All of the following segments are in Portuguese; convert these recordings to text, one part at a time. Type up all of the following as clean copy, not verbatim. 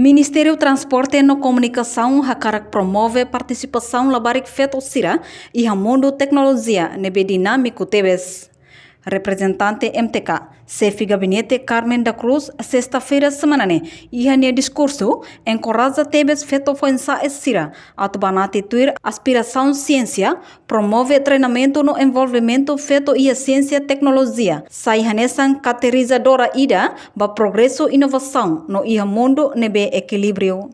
Ministério Transporte e Comunicação hakarak promove participação labarik feto sira e mundo tecnologia nebe dinâmico tebes. Representante MTK, chefe gabinete Carmen da Cruz, sexta-feira semanane, ia discurso encoraja tebes feto foensa sira, atubanati tuir aspiração ciência, promove treinamento no envolvimento feto e ciência e tecnologia, sai hanesan caracterizadora ida, ba progresso e inovação no ia mundo nebe equilíbrio.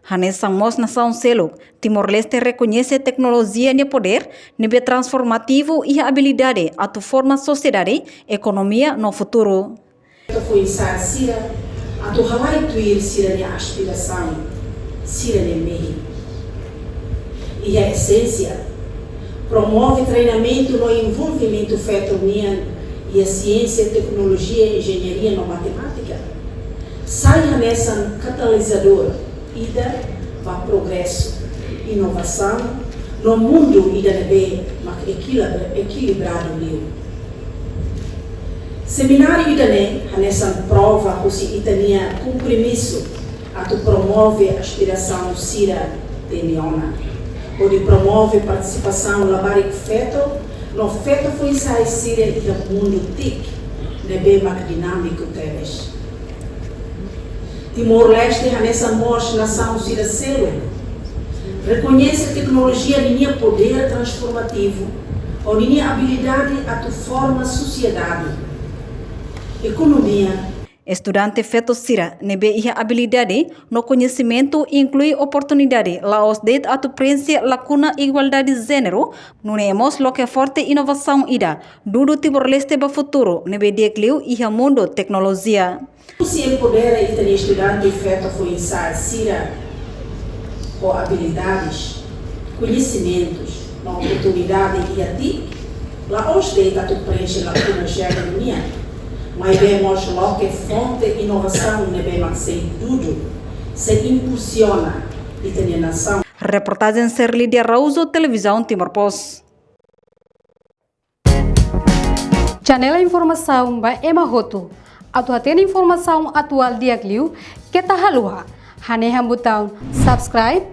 Hanesan mos nação seluk, Timor-Leste reconhece tecnologia e poder, nebe transformativo e habilidade, atu forma sociedade, economia no futuro. Foi ensaiar sira, atu halai tuir sira de aspiração, sira de meio. E a essência promove treinamento no envolvimento feto união e a ciência, tecnologia e engenharia no matemática. Sai hanesan catalisador ida para progresso, inovação no mundo ida nebe equilibrado liu. Seminário ida ne hanesan prova kusi itania compromisso atu promove aspiração sira de niona, onde promove participação labarik feto no feto foi sai sira ida mundo tic nebe mak dinâmico teves. Timor-Leste, nessa mostra nação sira reconhece a tecnologia de linha poder transformativo, ou de linha habilidade a tu forma sociedade, economia. Estudante feto sira nebe ia habilidade no conhecimento inclui oportunidade laos det atu preenche lacuna igualdade de gênero nunemos lo que forte inovação ida dudu Timor-Leste ba futuro nebe decliu ia mundo tecnologia. Se empodera e tem estudante feto foi ensaiar sira com habilidades, conhecimentos, na oportunidade e a ti, lá os deita tu preenche lacuna geogrania, mas vemos lá que fonte inovação nebe maxei tudo se impulsiona e tem nação. Reportagem ser Lídia Rauso, Televisão Timor-Post. Janela informação ba Emma Roto. Atau atena informação atual dia kliu kita halua haneha butang subscribe,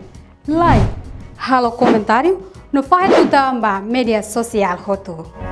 like, halo comentário no file butang ba media sosial hotu.